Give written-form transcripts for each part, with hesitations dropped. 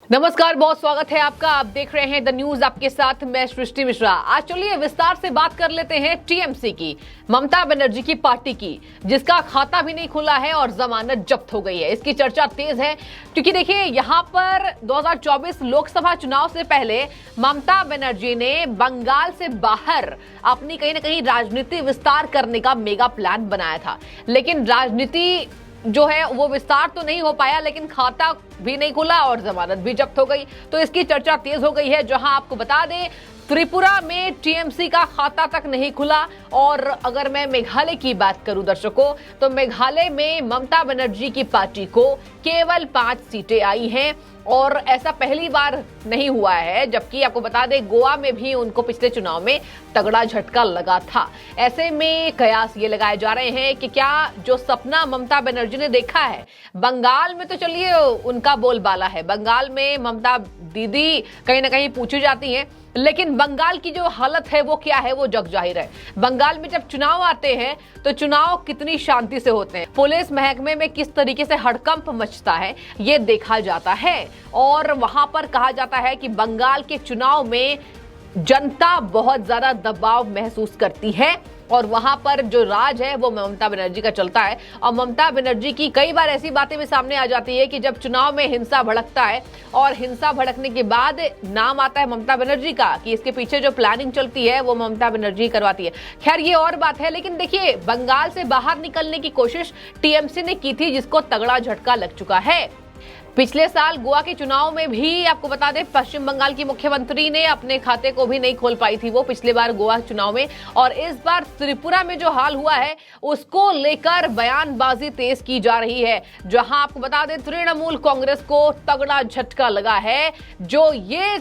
नमस्कार, बहुत स्वागत है आपका। आप देख रहे हैं द न्यूज, आपके साथ मैं सृष्टि मिश्रा। आज चलिए विस्तार से बात कर लेते हैं टीएमसी की, ममता बनर्जी की पार्टी की, जिसका खाता भी नहीं खुला है और जमानत जब्त हो गई है। इसकी चर्चा तेज है क्योंकि देखिए, यहां पर 2024 लोकसभा चुनाव से पहले ममता बनर्जी ने बंगाल से बाहर अपनी कहीं ना कहीं राजनीति विस्तार करने का मेगा प्लान बनाया था, लेकिन राजनीति जो है वो विस्तार तो नहीं हो पाया, लेकिन खाता भी नहीं खुला और जमानत भी जब्त हो गई। तो इसकी चर्चा तेज हो गई है। जहां आपको बता दें, त्रिपुरा में टीएमसी का खाता तक नहीं खुला। और अगर मैं मेघालय की बात करूं दर्शकों, तो मेघालय में ममता बनर्जी की पार्टी को केवल 5 सीटें आई हैं और ऐसा पहली बार नहीं हुआ है। जबकि आपको बता दें, गोवा में भी उनको पिछले चुनाव में तगड़ा झटका लगा था। ऐसे में कयास ये लगाए जा रहे हैं कि क्या जो सपना ममता बनर्जी ने देखा है, बंगाल में तो चलिए उनका बोलबाला है, बंगाल में ममता दीदी कहीं ना कहीं पूछी जाती हैं, लेकिन बंगाल की जो हालत है वो क्या है, वो जग जाहिर है। बंगाल में जब चुनाव आते हैं तो चुनाव कितनी शांति से होते हैं, पुलिस महकमे में किस तरीके से हड़कंप मचता है, ये देखा जाता है। और वहां पर कहा जाता है कि बंगाल के चुनाव में जनता बहुत ज्यादा दबाव महसूस करती है और वहां पर जो राज है वो ममता बनर्जी का चलता है। और ममता बनर्जी की कई बार ऐसी बातें भी सामने आ जाती है कि जब चुनाव में हिंसा भड़कता है और हिंसा भड़कने के बाद नाम आता है ममता बनर्जी का कि इसके पीछे जो प्लानिंग चलती है वो ममता बनर्जी करवाती है। खैर, ये और बात है, लेकिन देखिए, बंगाल से बाहर निकलने की कोशिश टीएमसी ने की थी, जिसको तगड़ा झटका लग चुका है। पिछले साल गोवा के चुनाव में भी आपको बता दें, पश्चिम बंगाल की मुख्यमंत्री ने अपने खाते को भी नहीं खोल पाई थी वो पिछले बार गोवा चुनाव में। और इस बार त्रिपुरा में जो हाल हुआ है उसको लेकर बयानबाजी तेज की जा रही है। जहां आपको बता दें, तृणमूल कांग्रेस को तगड़ा झटका लगा है, जो ये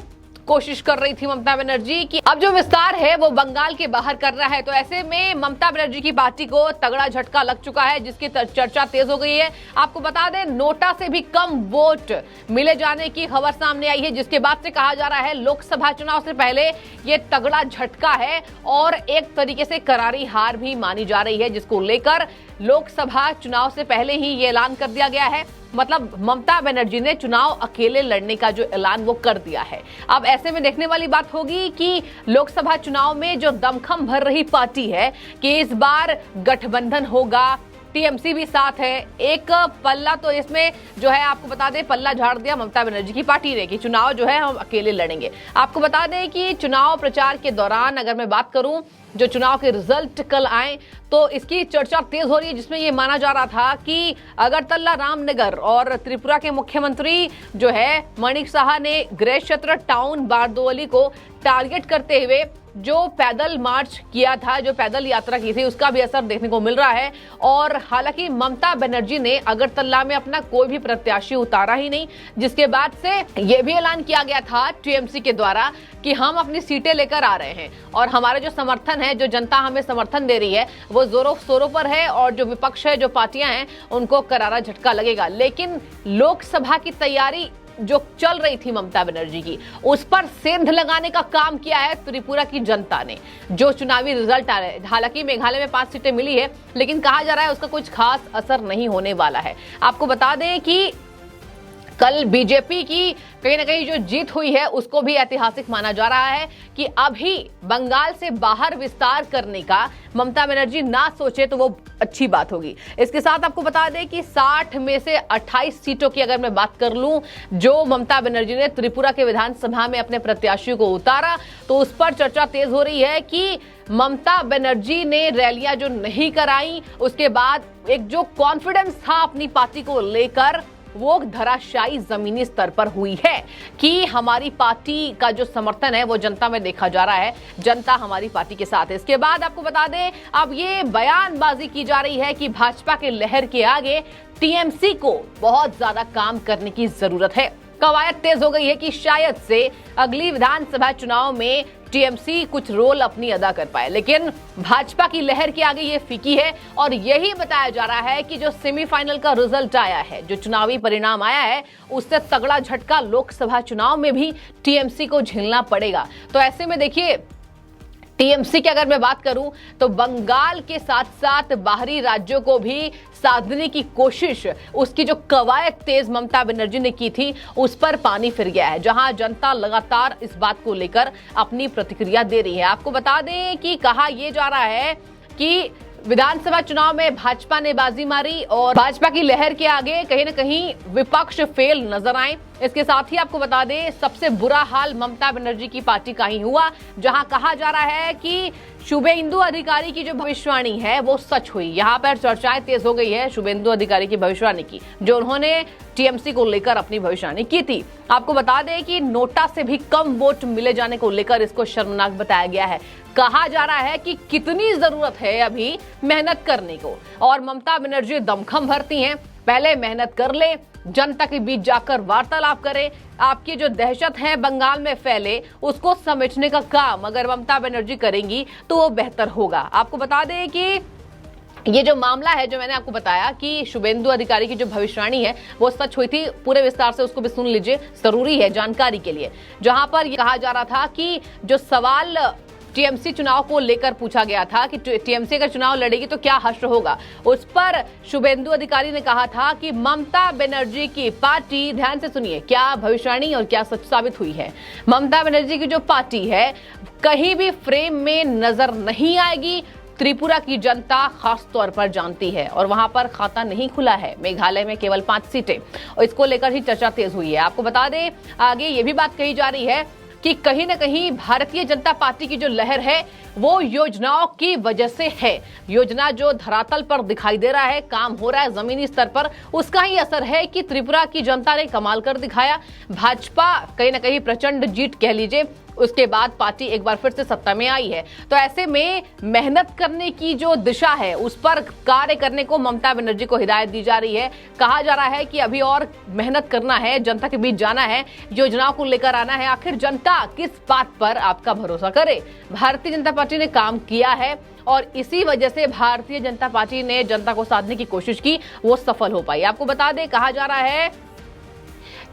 कोशिश कर रही थी ममता बनर्जी की अब जो विस्तार है वो बंगाल के बाहर कर रहा है। तो ऐसे में ममता बनर्जी की पार्टी को तगड़ा झटका लग चुका है, जिसकी चर्चा तेज हो गई है। आपको बता दें, नोटा से भी कम वोट मिले जाने की खबर सामने आई है, जिसके बाद से कहा जा रहा है लोकसभा चुनाव से पहले ये तगड़ा झटका है और एक तरीके से करारी हार भी मानी जा रही है, जिसको लेकर लोकसभा चुनाव से पहले ही ये ऐलान कर दिया गया है। मतलब ममता बनर्जी ने चुनाव अकेले लड़ने का जो ऐलान वो कर दिया है। अब ऐसे में देखने वाली बात होगी कि लोकसभा चुनाव में जो दमखम भर रही पार्टी है कि इस बार गठबंधन होगा, टीएमसी भी साथ है। एक पल्ला तो इसमें जो है, आपको बता दें, पल्ला झाड़ दिया ममता बनर्जी की पार्टी ने कि चुनाव जो है हम अकेले लड़ेंगे। आपको बता दें कि चुनाव प्रचार के दौरान अगर मैं बात करूं, जो चुनाव के रिजल्ट कल आए तो इसकी चर्चा तेज हो रही है, जिसमें ये माना जा रहा था कि अगरतला, रामनगर और त्रिपुरा के मुख्यमंत्री जो है मणिक साहा ने गृह क्षेत्र टाउन बारदोली को टारगेट करते हुए जो पैदल मार्च किया था, जो पैदल यात्रा की थी, उसका भी असर देखने को मिल रहा है। और हालांकि ममता बनर्जी ने अगरतला में अपना कोई भी प्रत्याशी उतारा ही नहीं, जिसके बाद से यह भी ऐलान किया गया था टीएमसी के द्वारा कि हम अपनी सीटें लेकर आ रहे हैं और हमारा जो समर्थन है, जो जनता हमें समर्थन दे रही है, वो जोरों शोरों पर है और जो विपक्ष है, जो पार्टियां हैं, उनको करारा झटका लगेगा। लेकिन लोकसभा की तैयारी जो चल रही थी ममता बनर्जी की, उस पर सेंध लगाने का काम किया है त्रिपुरा की जनता ने। जो चुनावी रिजल्ट आ रहे हैं, हालांकि मेघालय में 5 सीटें मिली है, लेकिन कहा जा रहा है उसका कुछ खास असर नहीं होने वाला है। आपको बता दें कि कल बीजेपी की कहीं ना कहीं जो जीत हुई है उसको भी ऐतिहासिक माना जा रहा है कि अभी बंगाल से बाहर विस्तार करने का ममता बनर्जी ना सोचे तो वो अच्छी बात होगी। इसके साथ आपको बता दें कि 60 में से 28 सीटों की अगर मैं बात कर लूं, जो ममता बनर्जी ने त्रिपुरा के विधानसभा में अपने प्रत्याशियों को उतारा, तो उस पर चर्चा तेज हो रही है कि ममता बनर्जी ने रैलियां जो नहीं कराई, उसके बाद एक जो कॉन्फिडेंस था अपनी पार्टी को लेकर, वो धराशायी जमीनी स्तर पर हुई है कि हमारी पार्टी का जो समर्थन है वो जनता में देखा जा रहा है, जनता हमारी पार्टी के साथ है। इसके बाद आपको बता दें, अब ये बयानबाजी की जा रही है कि भाजपा के लहर के आगे टीएमसी को बहुत ज्यादा काम करने की जरूरत है। कवायद तेज हो गई है कि शायद से अगली विधानसभा चुनाव में टीएमसी कुछ रोल अपनी अदा कर पाए, लेकिन भाजपा की लहर के आगे ये फीकी है। और यही बताया जा रहा है कि जो सेमीफाइनल का रिजल्ट आया है, जो चुनावी परिणाम आया है, उससे तगड़ा झटका लोकसभा चुनाव में भी टीएमसी को झेलना पड़ेगा। तो ऐसे में देखिए, टीएमसी की अगर मैं बात करूं तो बंगाल के साथ साथ बाहरी राज्यों को भी साधने की कोशिश, उसकी जो कवायद तेज ममता बनर्जी ने की थी, उस पर पानी फिर गया है, जहां जनता लगातार इस बात को लेकर अपनी प्रतिक्रिया दे रही है। आपको बता दें कि कहा यह जा रहा है कि विधानसभा चुनाव में भाजपा ने बाजी मारी और भाजपा की लहर के आगे कहीं न कहीं विपक्ष फेल नजर आए। इसके साथ ही आपको बता दें, सबसे बुरा हाल ममता बनर्जी की पार्टी का ही हुआ, जहां कहा जा रहा है कि शुभेंदु अधिकारी की जो भविष्यवाणी है वो सच हुई। यहां पर चर्चाएं तेज हो गई है शुभेंदु अधिकारी की भविष्यवाणी की, जो उन्होंने टीएमसी को लेकर अपनी भविष्यवाणी की थी। आपको बता दें कि नोटा से भी कम वोट मिले जाने को लेकर इसको शर्मनाक बताया गया है। कहा जा रहा है कि कितनी जरूरत है अभी मेहनत करने को, और ममता बनर्जी दमखम भरती हैं, पहले मेहनत कर ले, जनता के बीच जाकर वार्तालाप करें, आपकी जो दहशत है बंगाल में फैले उसको समेटने का काम अगर ममता बनर्जी करेंगी तो वो बेहतर होगा। आपको बता दें कि ये जो मामला है, जो मैंने आपको बताया कि शुभेंदु अधिकारी की जो भविष्यवाणी है वो सच हुई थी, पूरे विस्तार से उसको भी सुन लीजिए, जरूरी है जानकारी के लिए। जहां पर ये कहा जा रहा था कि जो सवाल टीएमसी चुनाव को लेकर पूछा गया था कि टीएमसी अगर चुनाव लड़ेगी तो क्या हश्र होगा, उस पर शुभेंदु अधिकारी ने कहा था कि ममता बनर्जी की पार्टी, ध्यान से सुनिए क्या भविष्यवाणी और क्या सच साबित हुई है, ममता बनर्जी की जो पार्टी है कहीं भी फ्रेम में नजर नहीं आएगी। त्रिपुरा की जनता खास तौर पर जानती है और वहां पर खाता नहीं खुला है। मेघालय में केवल 5 सीटें, और इसको लेकर ही चर्चा तेज हुई है। आपको बता दें, आगे ये भी बात कही जा रही है कि कहीं न कहीं भारतीय जनता पार्टी की जो लहर है वो योजनाओं की वजह से है। योजना जो धरातल पर दिखाई दे रहा है, काम हो रहा है जमीनी स्तर पर, उसका ही असर है कि त्रिपुरा की जनता ने कमाल कर दिखाया। भाजपा कहीं न कहीं प्रचंड जीत कह लीजिए, उसके बाद पार्टी एक बार फिर से सत्ता में आई है। तो ऐसे में मेहनत करने की जो दिशा है उस पर कार्य करने को ममता बनर्जी को हिदायत दी जा रही है। कहा जा रहा है कि अभी और मेहनत करना है, जनता के बीच जाना है, योजनाओं को लेकर आना है। आखिर जनता किस बात पर आपका भरोसा करे? भारतीय जनता पार्टी ने काम किया है और इसी वजह से भारतीय जनता पार्टी ने जनता को साधने की कोशिश की, वो सफल हो पाई। आपको बता दें, कहा जा रहा है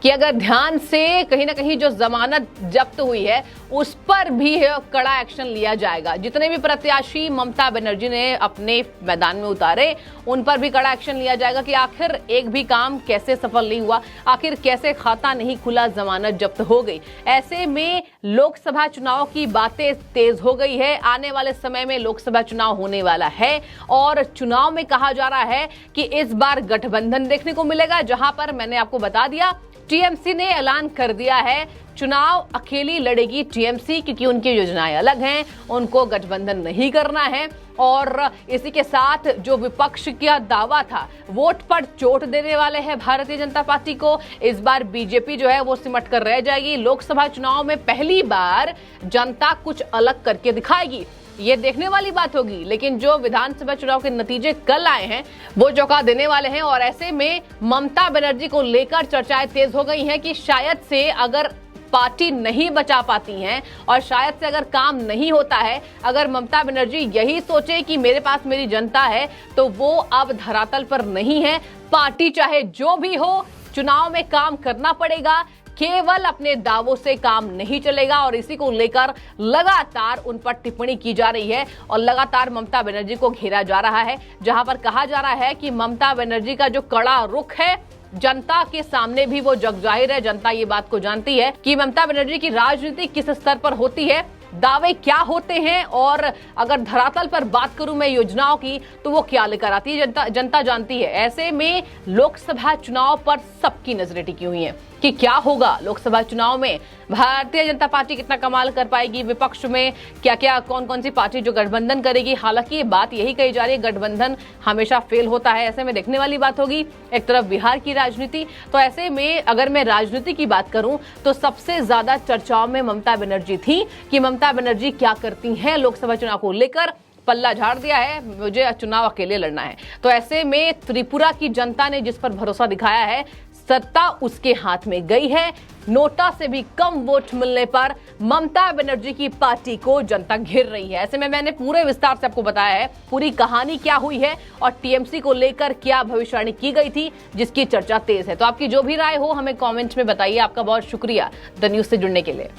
कि अगर ध्यान से कहीं ना कहीं जो जमानत जब्त हुई है उस पर भी कड़ा एक्शन लिया जाएगा। जितने भी प्रत्याशी ममता बनर्जी ने अपने मैदान में उतारे उन पर भी कड़ा एक्शन लिया जाएगा कि आखिर एक भी काम कैसे सफल नहीं हुआ, आखिर कैसे खाता नहीं खुला, जमानत जब्त हो गई। ऐसे में लोकसभा चुनाव की बातें तेज हो गई है। आने वाले समय में लोकसभा चुनाव होने वाला है और चुनाव में कहा जा रहा है कि इस बार गठबंधन देखने को मिलेगा, जहां पर मैंने आपको बता दिया टीएमसी ने ऐलान कर दिया है चुनाव अकेली लड़ेगी टीएमसी, क्योंकि उनकी योजनाएं अलग हैं, उनको गठबंधन नहीं करना है। और इसी के साथ जो विपक्ष का दावा था, वोट पर चोट देने वाले हैं भारतीय जनता पार्टी को। इस बार बीजेपी जो है वो सिमट कर रह जाएगी। लोकसभा चुनाव में पहली बार जनता कुछ अलग करके दिखाएगी, ये देखने वाली बात होगी। लेकिन जो विधानसभा चुनाव के नतीजे कल आए हैं वो चौंका देने वाले हैं। और ऐसे में ममता बनर्जी को लेकर चर्चाएं तेज हो गई हैं कि शायद से अगर पार्टी नहीं बचा पाती हैं और शायद से अगर काम नहीं होता है, अगर ममता बनर्जी यही सोचे कि मेरे पास मेरी जनता है, तो वो अब धरातल पर नहीं है। पार्टी चाहे जो भी हो, चुनाव में काम करना पड़ेगा, केवल अपने दावों से काम नहीं चलेगा। और इसी को लेकर लगातार उन पर टिप्पणी की जा रही है और लगातार ममता बनर्जी को घेरा जा रहा है, जहां पर कहा जा रहा है कि ममता बनर्जी का जो कड़ा रुख है जनता के सामने भी वो जग जाहिर है। जनता ये बात को जानती है कि ममता बनर्जी की राजनीति किस स्तर पर होती है, दावे क्या होते हैं, और अगर धरातल पर बात करूं मैं योजनाओं की तो वो क्या लेकर आती है, जनता जानती है। ऐसे में लोकसभा चुनाव पर सबकी नजरें टिकी हुई हैं कि क्या होगा लोकसभा चुनाव में, भारतीय जनता पार्टी कितना कमाल कर पाएगी, विपक्ष में क्या क्या कौन कौन सी पार्टी जो गठबंधन करेगी। हालांकि ये बात यही कही जा रही है, गठबंधन हमेशा फेल होता है। ऐसे में देखने वाली बात होगी। एक तरफ बिहार की राजनीति, तो ऐसे में अगर मैं राजनीति की बात करूं तो सबसे ज्यादा चर्चाओं में ममता बनर्जी थी कि ममता बनर्जी क्या करती हैं लोकसभा चुनाव को लेकर। पल्ला झाड़ दिया है, मुझे चुनाव अकेले लड़ना है। तो ऐसे में त्रिपुरा की जनता ने जिस पर भरोसा दिखाया है, सत्ता उसके हाथ में गई है। नोटा से भी कम वोट मिलने पर ममता बनर्जी की पार्टी को जनता घेर रही है। ऐसे में मैंने पूरे विस्तार से आपको बताया है पूरी कहानी क्या हुई है और टीएमसी को लेकर क्या भविष्यवाणी की गई थी, जिसकी चर्चा तेज है। तो आपकी जो भी राय हो हमें कमेंट में बताइए। आपका बहुत शुक्रिया द न्यूज से जुड़ने के लिए।